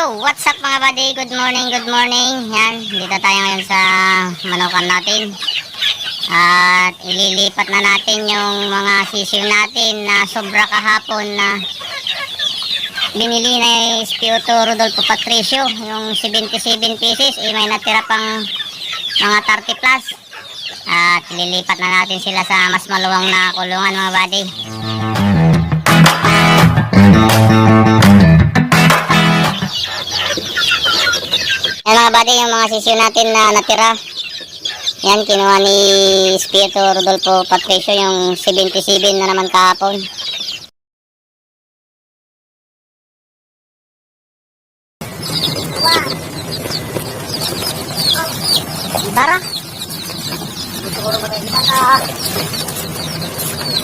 Yo, what's up mga buddy? Good morning, good morning. Yan, dito tayo ngayon sa manukan natin. At ililipat na natin yung mga sisiw natin na sobra kahapon na binili na Espioto Rodolfo Patricio. Yung 77 pieces, may natira pang mga 30 plus. At ililipat na natin sila sa mas maluwang na kulungan mga buddy. Yan mga buddy, yung mga sisiw natin na natira. Yan, kinuha ni Espioto Rodolfo Patricio yung 77 na naman kahapon. Tara. Siguro ba tayo kita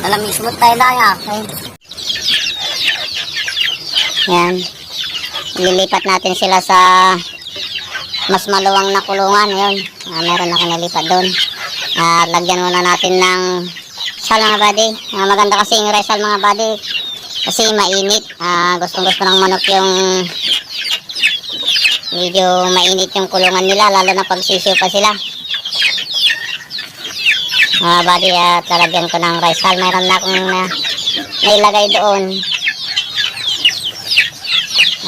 alam, ismut tayo daya. Okay. Yan. Lilipat natin sila sa mas maluwang na kulungan. Yun, meron ako nalipat doon. Lagyan muna natin ng sal mga buddy. Maganda kasi yung resal mga buddy kasi mainit. Gustong gusto ng manok yung medyo mainit yung kulungan nila, lalo na pag sisiw pa sila mga buddy. At lalagyan ko ng resal. Meron na akong nailagay doon.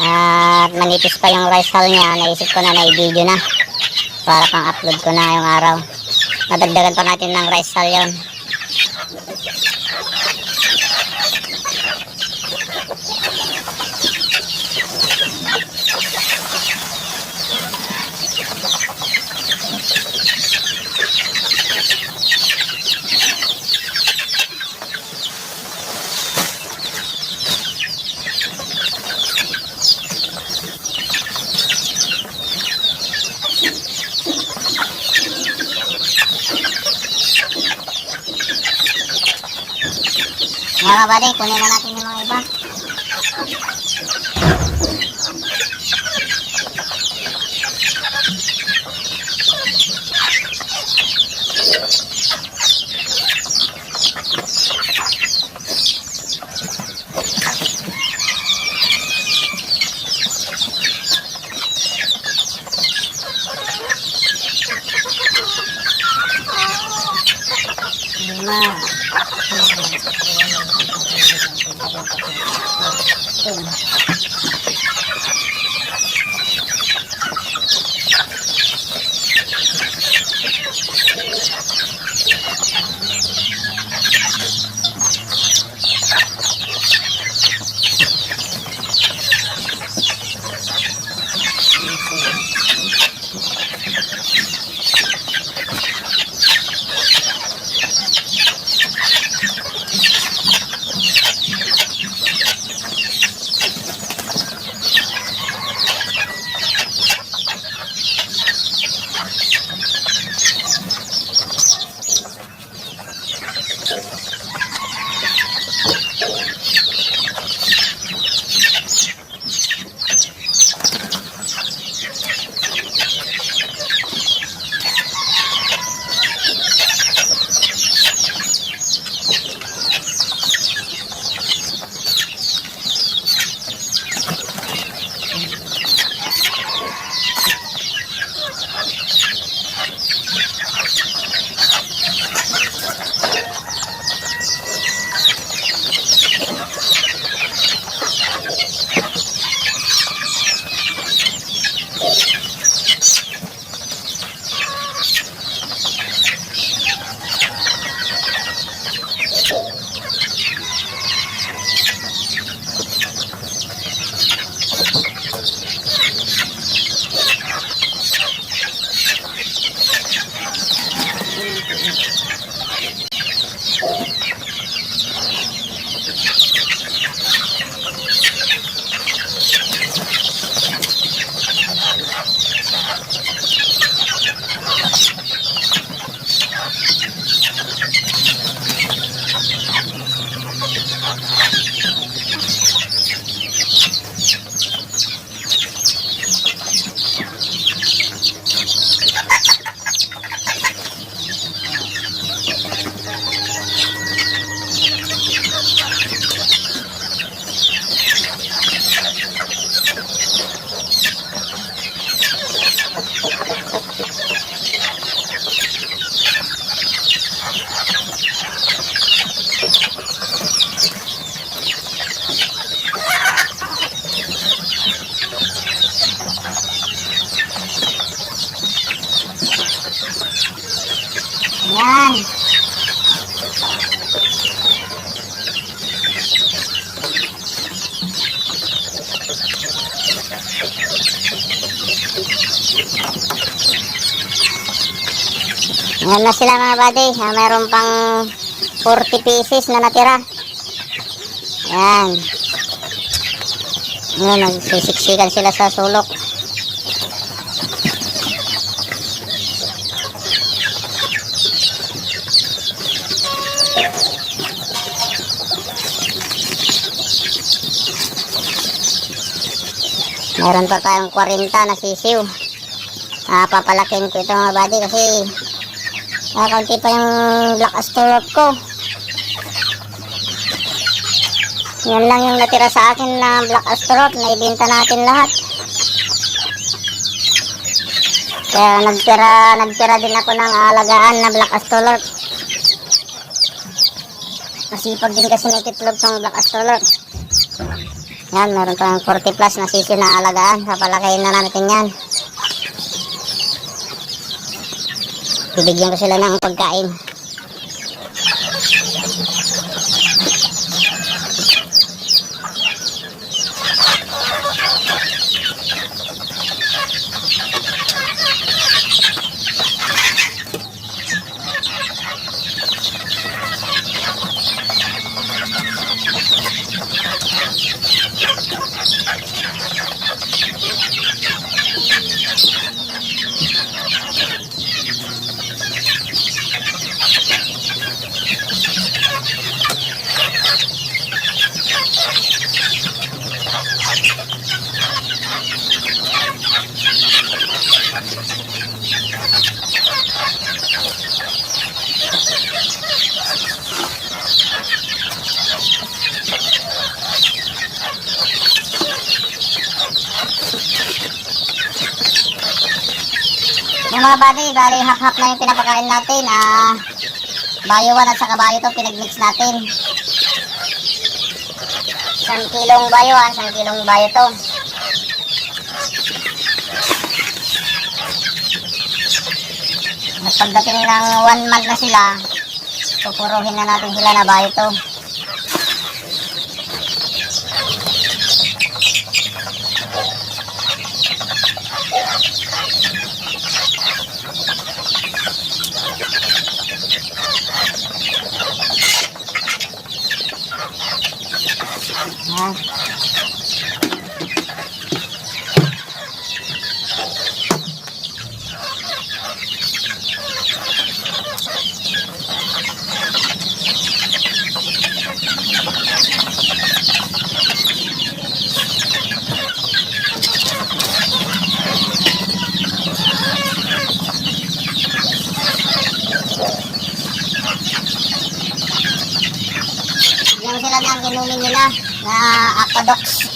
At manipis pa yung resal niya. Naisip ko na i-video na para pang upload ko na yung araw. Nadagdagan pa natin ng resal yon. Mga buddy, kunin na natin yung mga iba. Yan. Yan na sila mga buddy. Meron pang 40 pieces na natira. Yan. Yan, nagsisiksikan sila sa sulok. Meron pa tayong 40 na sisiw. Papalakin ko ito mga buddy kasi kaunti pa yung black astrolot ko. Yan lang yung natira sa akin na black astrolot. Naibenta natin lahat. Kaya nagtira din ako ng alagaan na black astrolot. Masipag din kasi nakitlog tong black astrolot. Yan, meron tayong 40 plus na sisiw na alagaan. Papalakayin na natin yan. Bibigyan ko sila ng pagkain. Yung mga buddy, bali hak-hak na yung pinapakain natin. Bayo 1 at saka bayo 2 pinagmix natin. 1 kilong bayo 1, 1 kilong bayo 2. At pagdating ng 1 month na sila, pupuruhin na natin sila na bayo 2. Yan. Yan sila na ang inumin nila na Aquadox.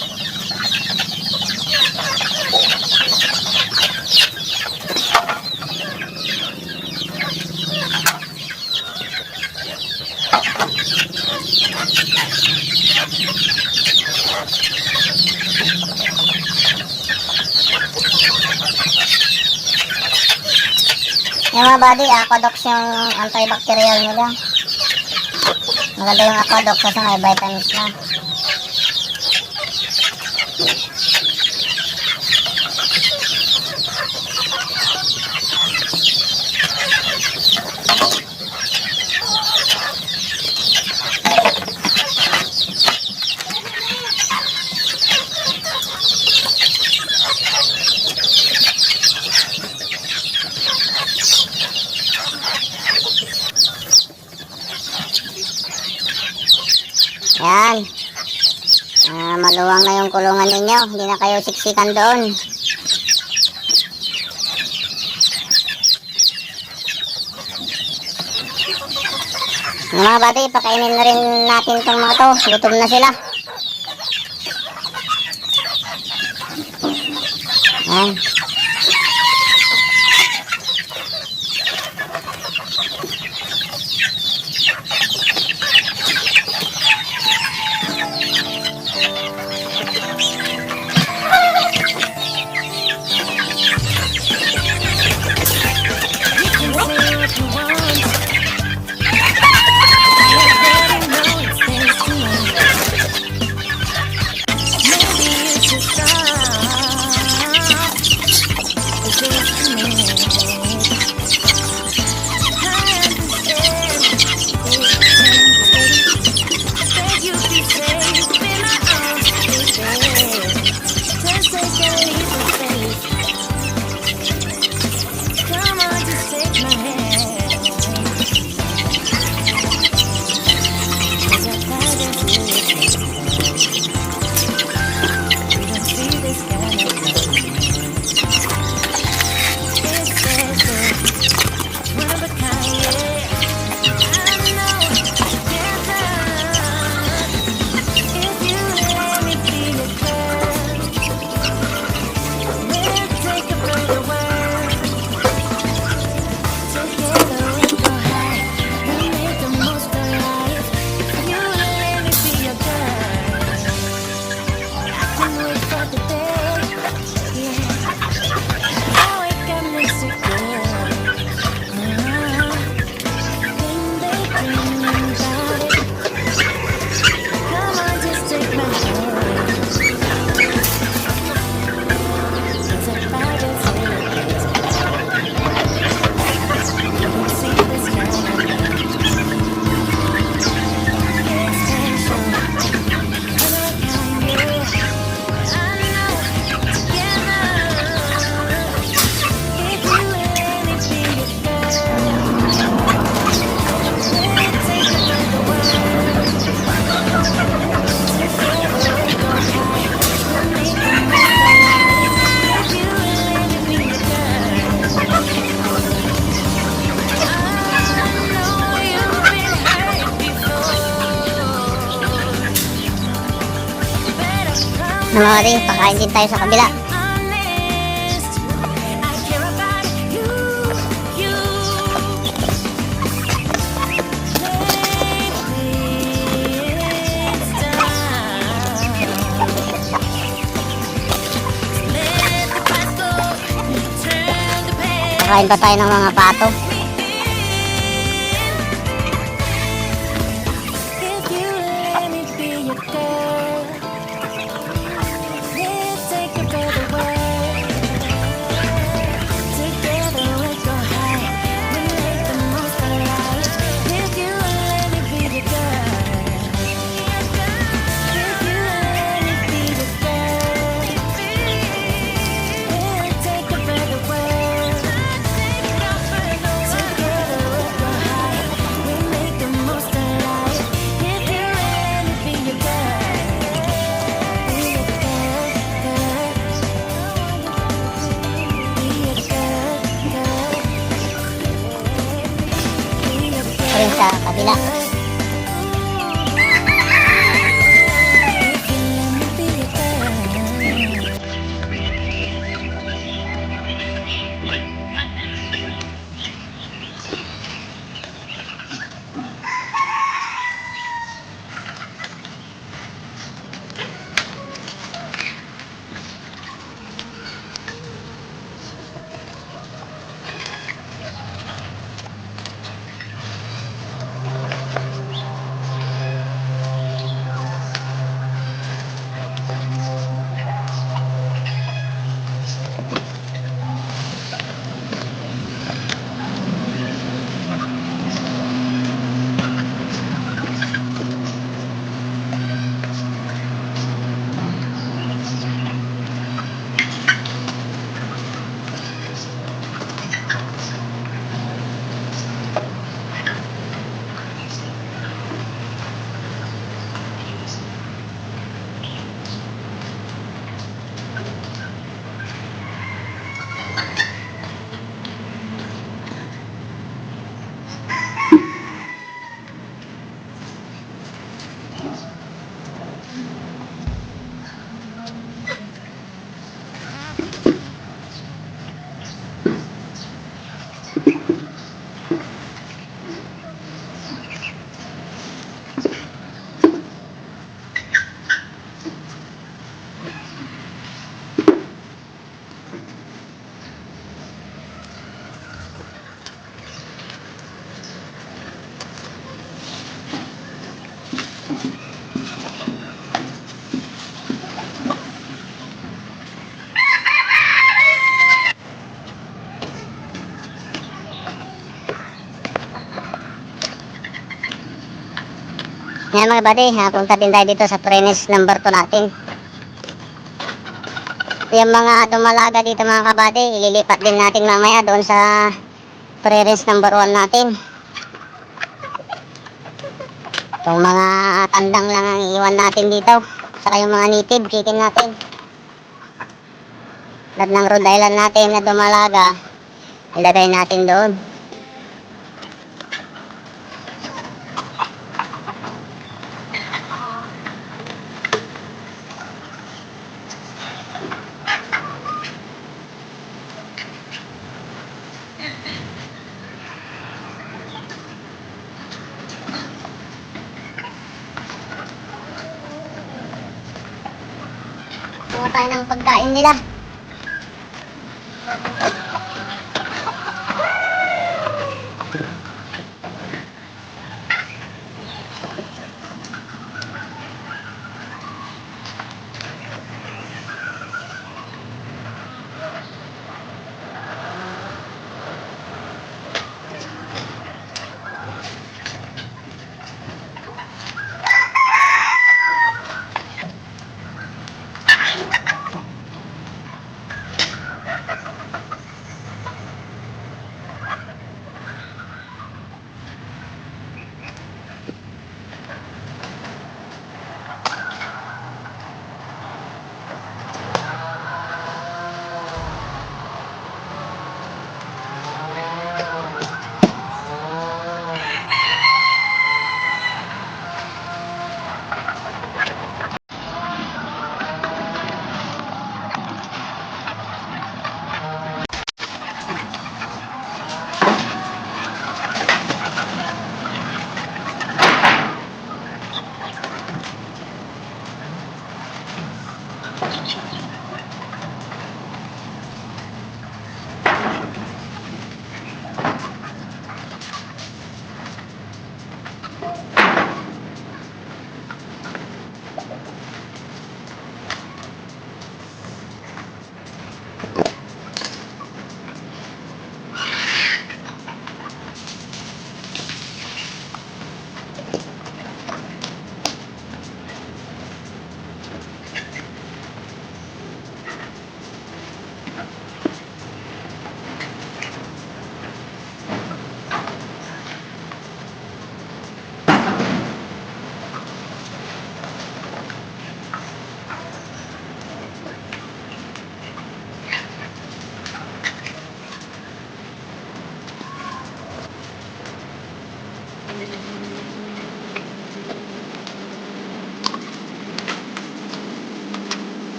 Yung mga buddy, Aquadox yung antibacterial nila. Maganda yung Aquadox kasi may vitamins na. Yan. Maluwang na yung kulungan ninyo. Hindi na kayo siksikan doon. Mga buddy, pakainin na rin natin itong mga to. Gutom na sila. Yan. Mga buddy, pakain din tayo sa kabila. Pakain pa tayo ng mga pato. Rin sa kabila. Yan mga buddy, punta din tayo dito sa premise number 2 natin. Yung mga dumalaga dito mga kabady, ililipat din natin mamaya doon sa premise number 1 natin. Itong mga tandang lang ang iwan natin dito. Saka yung mga native chicken natin. Lahat ng Rhode Island natin na dumalaga, ilagay natin doon. Kuha tayo ng pagkain nila.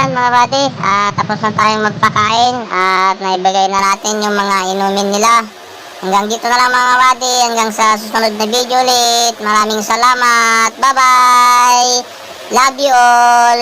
Yan mga buddy, tapos na tayong magpakain at naibigay na natin yung mga inumin nila. Hanggang dito na lang mga buddy, hanggang sa susunod na video ulit. Maraming salamat, bye bye, love you all.